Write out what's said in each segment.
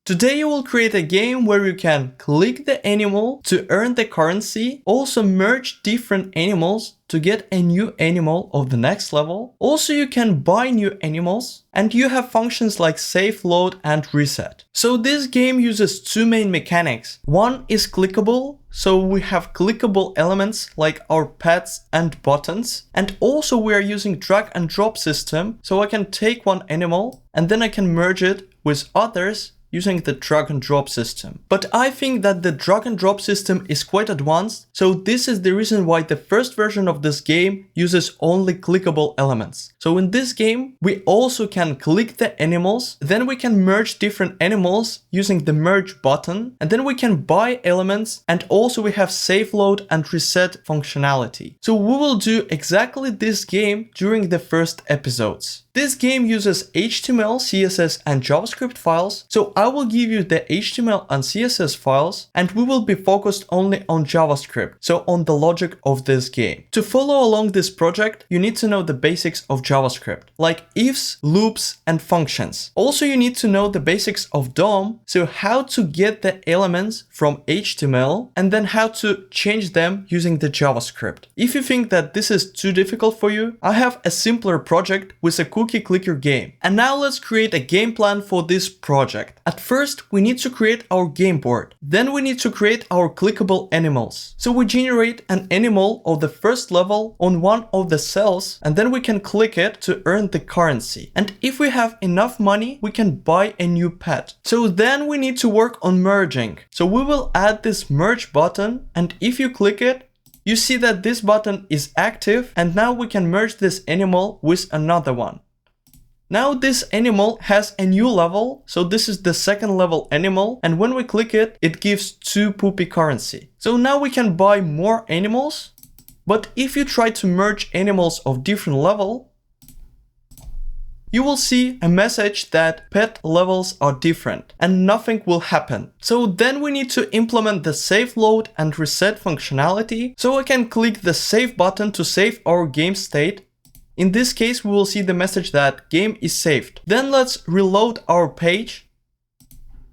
Today you will create a game where you can click the animal to earn the currency, also merge different animals to get a new animal of the next level. Also you can buy new animals, and you have functions like save, load and reset. So this game uses two main mechanics. One is clickable, so we have clickable elements like our pets and buttons, and also we are using drag and drop system, so I can take one animal and then I can merge it with others using the drag and drop system. But I think that the drag and drop system is quite advanced, so this is the reason why the first version of this game uses only clickable elements. So in this game, we also can click the animals, then we can merge different animals using the merge button, and then we can buy elements, and also we have save, load and reset functionality. So we will do exactly this game during the first episodes. This game uses HTML, CSS and JavaScript files, so I will give you the HTML and CSS files and we will be focused only on JavaScript, so on the logic of this game. To follow along this project, you need to know the basics of JavaScript, like ifs, loops and functions. Also you need to know the basics of DOM, so how to get the elements from HTML and then how to change them using the JavaScript. If you think that this is too difficult for you, I have a simpler project with a cookie clicker game. And now let's create a game plan for this project. At first, we need to create our game board. Then we need to create our clickable animals. So we generate an animal of the first level on one of the cells, and then we can click it to earn the currency. And if we have enough money, we can buy a new pet. So then we need to work on merging. So we will add this merge button, and if you click it, you see that this button is active, and now we can merge this animal with another one. Now this animal has a new level, so this is the second level animal, and when we click it, it gives 2 poopy currency. So now we can buy more animals, but if you try to merge animals of different level, you will see a message that pet levels are different and nothing will happen. So then we need to implement the save, load and reset functionality, so I can click the save button to save our game state. In this case, we will see the message that game is saved. Then let's reload our page.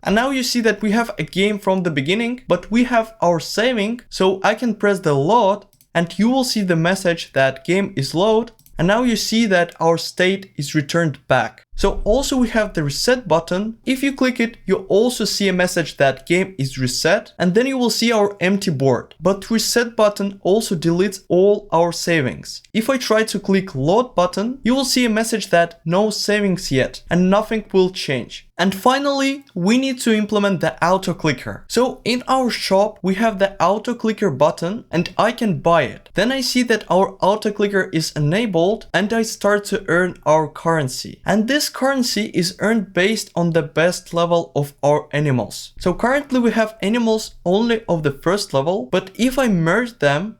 And now you see that we have a game from the beginning, but we have our saving. So I can press the load and you will see the message that game is load. And now you see that our state is returned back. So also we have the reset button. If you click it, you also see a message that game is reset, and then you will see our empty board. But reset button also deletes all our savings. If I try to click load button, you will see a message that no savings yet and nothing will change. And finally, we need to implement the auto clicker. So in our shop, we have the auto clicker button and I can buy it. Then I see that our auto clicker is enabled and I start to earn our currency. And this currency is earned based on the best level of our animals. So currently we have animals only of the first level, but if I merge them,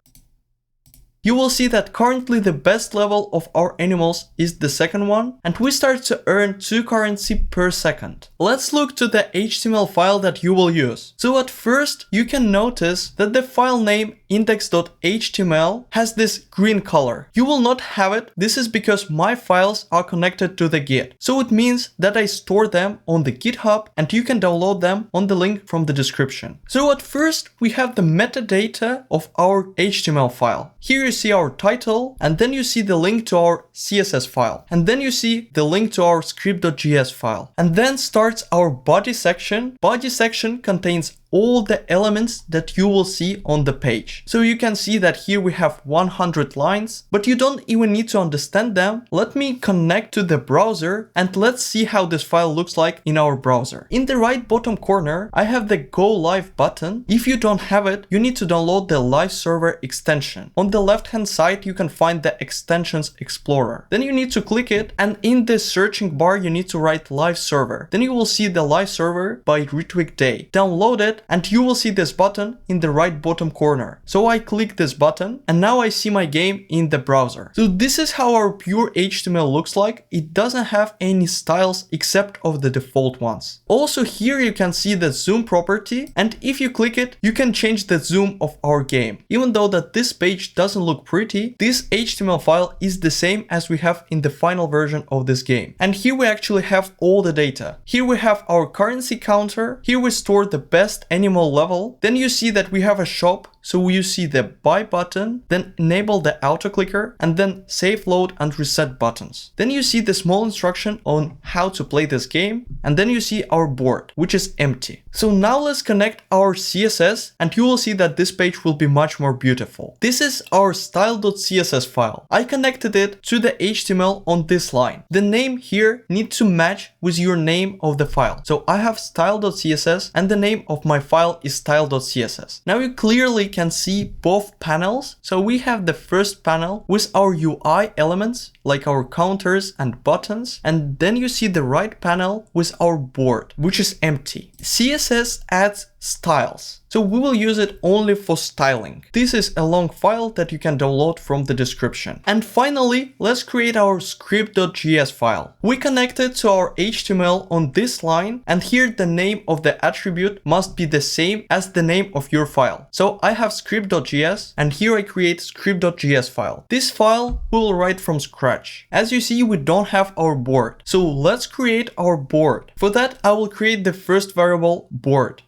you will see that currently the best level of our animals is the second one, and we start to earn 2 currency per second. Let's look to the HTML file that you will use. So at first, you can notice that the file name index.html has this green color. You will not have it. This is because my files are connected to the Git. So it means that I store them on the GitHub and you can download them on the link from the description. So at first, we have the metadata of our HTML file. Here you see our title, and then you see the link to our CSS file, and then you see the link to our script.js file, and then starts our body section. Body section contains all the elements that you will see on the page. So you can see that here we have 100 lines, but you don't even need to understand them. Let me connect to the browser and let's see how this file looks like in our browser. In the right bottom corner, I have the Go Live button. If you don't have it, you need to download the Live Server extension. On the left hand side, you can find the Extensions Explorer. Then you need to click it, and in the searching bar, you need to write Live Server. Then you will see the Live Server by Ritwik Day. Download it it and you will see this button in the right bottom corner. So I click this button and now I see my game in the browser. So this is how our pure HTML looks like. It doesn't have any styles except of the default ones. Also here you can see the zoom property, and if you click it, you can change the zoom of our game. Even though that this page doesn't look pretty, this HTML file is the same as we have in the final version of this game. And here we actually have all the data. Here we have our currency counter. Here we store the best animal level. Then you see that we have a shop. So you see the buy button, then enable the auto clicker, and then save, load, and reset buttons. Then you see the small instruction on how to play this game, and then you see our board, which is empty. So now let's connect our CSS, and you will see that this page will be much more beautiful. This is our style.css file. I connected it to the HTML on this line. The name here needs to match with your name of the file. So I have style.css and the name of my file is style.css. Now you clearly can see both panels. So we have the first panel with our UI elements like our counters and buttons, and then you see the right panel with our board, which is empty. CSS adds styles. So we will use it only for styling. This is a long file that you can download from the description. And finally, let's create our script.js file. We connect it to our HTML on this line, and here the name of the attribute must be the same as the name of your file. So I have script.js, and here I create script.js file. This file we will write from scratch. As you see, we don't have our board. So let's create our board. For that, I will create the first variable board.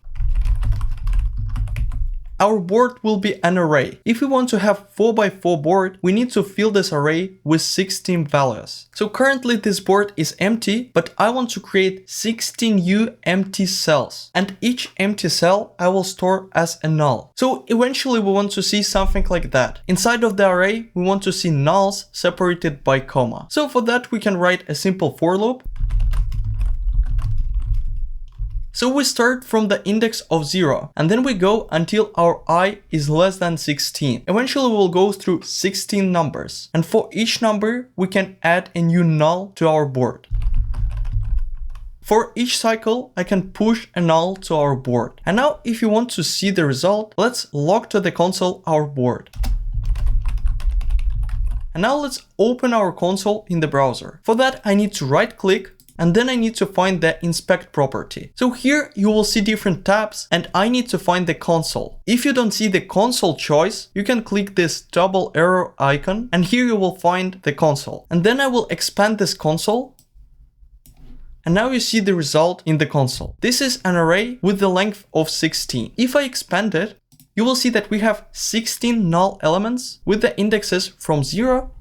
Our board will be an array. If we want to have 4x4 board, we need to fill this array with 16 values. So currently this board is empty, but I want to create 16 new empty cells. And each empty cell I will store as a null. So eventually we want to see something like that. Inside of the array, we want to see nulls separated by comma. So for that, we can write a simple for loop. So we start from the index of 0 and then we go until our I is less than 16. Eventually we'll go through 16 numbers, and for each number we can add a new null to our board. For each cycle, I can push a null to our board. And now if you want to see the result, let's log to the console our board. And now let's open our console in the browser. For that, I need to right click, and then I need to find the inspect property. So here you will see different tabs, and I need to find the console. If you don't see the console choice, you can click this double arrow icon, and here you will find the console. And then I will expand this console. And now you see the result in the console. This is an array with the length of 16. If I expand it, you will see that we have 16 null elements with the indexes from 0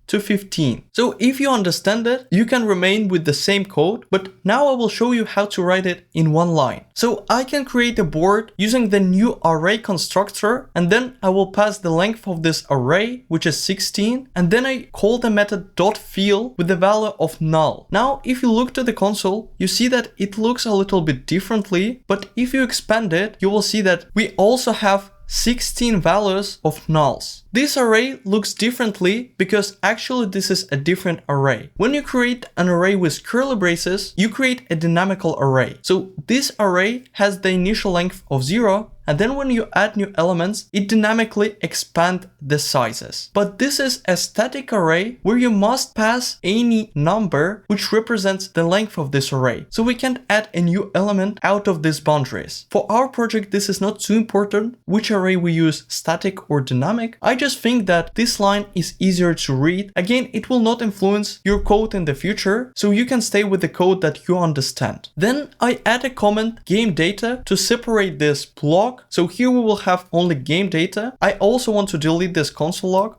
to 15. So if you understand it, you can remain with the same code, but now I will show you how to write it in one line. So I can create a board using the new array constructor, and then I will pass the length of this array, which is 16, and then I call the method .fill with the value of null. Now, if you look to the console, you see that it looks a little bit differently, but if you expand it, you will see that we also have 16 values of nulls. This array looks differently because actually this is a different array. When you create an array with curly braces, you create a dynamical array. So this array has the initial length of 0, and then when you add new elements, it dynamically expands the sizes. But this is a static array where you must pass any number which represents the length of this array. So we can't add a new element out of these boundaries. For our project, this is not too important which array we use, static or dynamic. I just think that this line is easier to read. Again, it will not influence your code in the future, so you can stay with the code that you understand. Then I add a comment game data to separate this block. So here we will have only game data. I also want to delete this console log.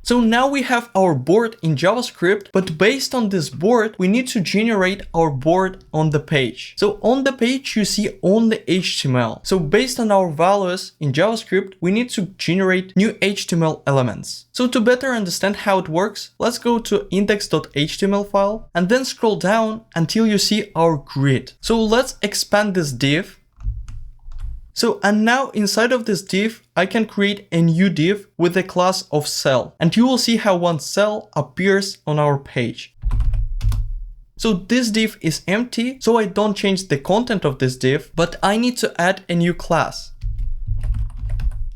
So now we have our board in JavaScript, but based on this board, we need to generate our board on the page. So on the page, you see only HTML. So based on our values in JavaScript, we need to generate new HTML elements. So to better understand how it works, let's go to index.html file and then scroll down until you see our grid. So let's expand this div. So, and now inside of this div, I can create a new div with the class of cell, and you will see how one cell appears on our page. So this div is empty, so I don't change the content of this div, but I need to add a new class.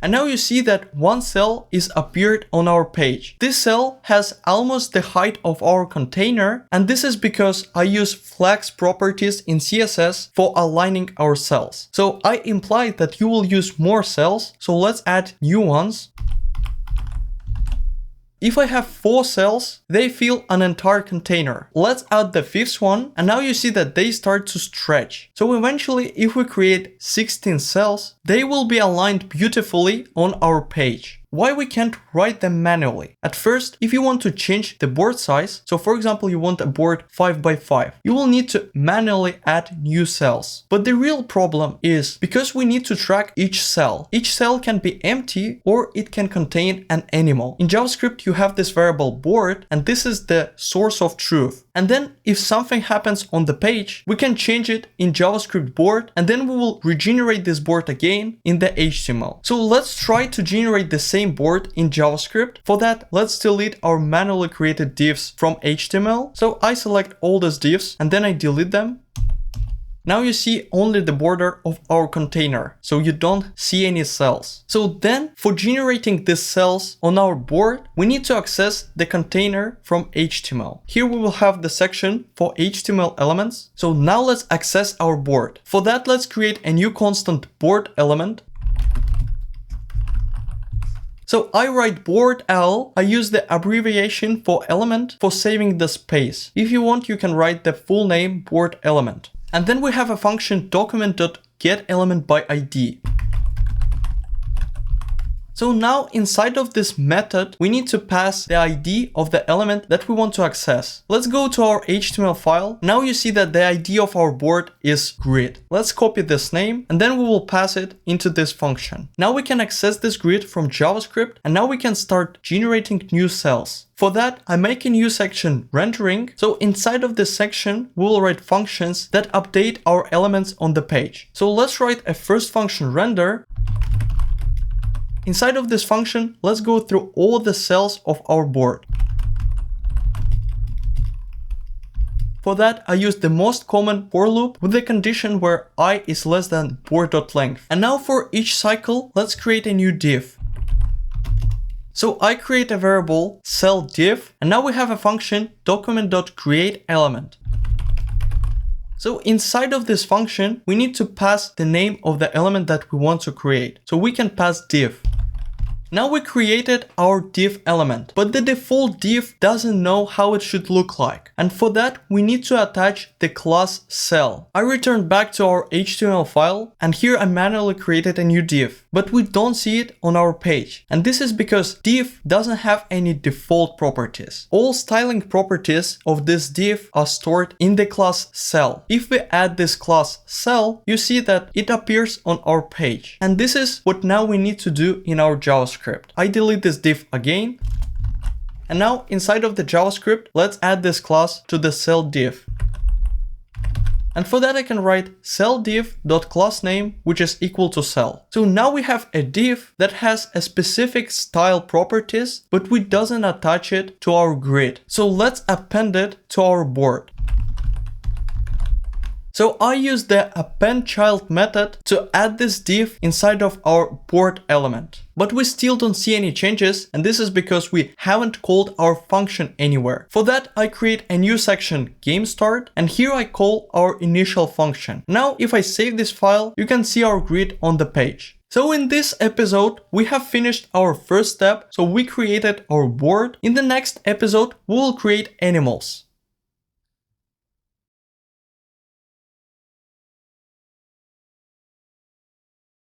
And now you see that one cell is appeared on our page. This cell has almost the height of our container, and this is because I use flex properties in CSS for aligning our cells. So I implied that you will use more cells, so let's add new ones. If I have 4 cells, they fill an entire container. Let's add the 5th one, and now you see that they start to stretch. So eventually, if we create 16 cells, they will be aligned beautifully on our page. Why we can't write them manually? At first, if you want to change the board size, so for example, you want a board 5 by 5, you will need to manually add new cells. But the real problem is because we need to track each cell. Each cell can be empty or it can contain an animal. In JavaScript, you have this variable board, and this is the source of truth. And then if something happens on the page, we can change it in JavaScript board, and then we will regenerate this board again in the HTML. So let's try to generate the same board in JavaScript. For that, let's delete our manually created divs from HTML. So I select all these divs and then I delete them. Now you see only the border of our container, so you don't see any cells. So then for generating these cells on our board, we need to access the container from HTML. Here we will have the section for HTML elements. So now let's access our board. For that, let's create a new constant board element. So I write board L, I use the abbreviation for element for saving the space. If you want, you can write the full name board element. And then we have a function document.getElementById. So now inside of this method, we need to pass the ID of the element that we want to access. Let's go to our HTML file. Now you see that the ID of our board is grid. Let's copy this name and then we will pass it into this function. Now we can access this grid from JavaScript, and now we can start generating new cells. For that, I make a new section rendering. So inside of this section, we will write functions that update our elements on the page. So let's write a first function render. Inside of this function, let's go through all the cells of our board. For that, I use the most common for loop with the condition where I is less than board.length. And now for each cycle, let's create a new div. So I create a variable cell div, and now we have a function document.createElement. So inside of this function, we need to pass the name of the element that we want to create. So we can pass div. Now we created our div element, but the default div doesn't know how it should look like. And for that, we need to attach the class cell. I returned back to our HTML file, and here I manually created a new div, but we don't see it on our page. And this is because div doesn't have any default properties. All styling properties of this div are stored in the class cell. If we add this class cell, you see that it appears on our page. And this is what now we need to do in our JavaScript. I delete this div again. And now inside of the JavaScript, let's add this class to the cell div. And for that I can write cell div.className, which is equal to cell. So now we have a div that has a specific style properties, but we doesn't attach it to our grid. So let's append it to our board. So I use the appendChild method to add this div inside of our board element. But we still don't see any changes, and this is because we haven't called our function anywhere. For that, I create a new section GameStart, and here I call our initial function. Now, if I save this file, you can see our grid on the page. So in this episode, we have finished our first step, so we created our board. In the next episode, we will create animals.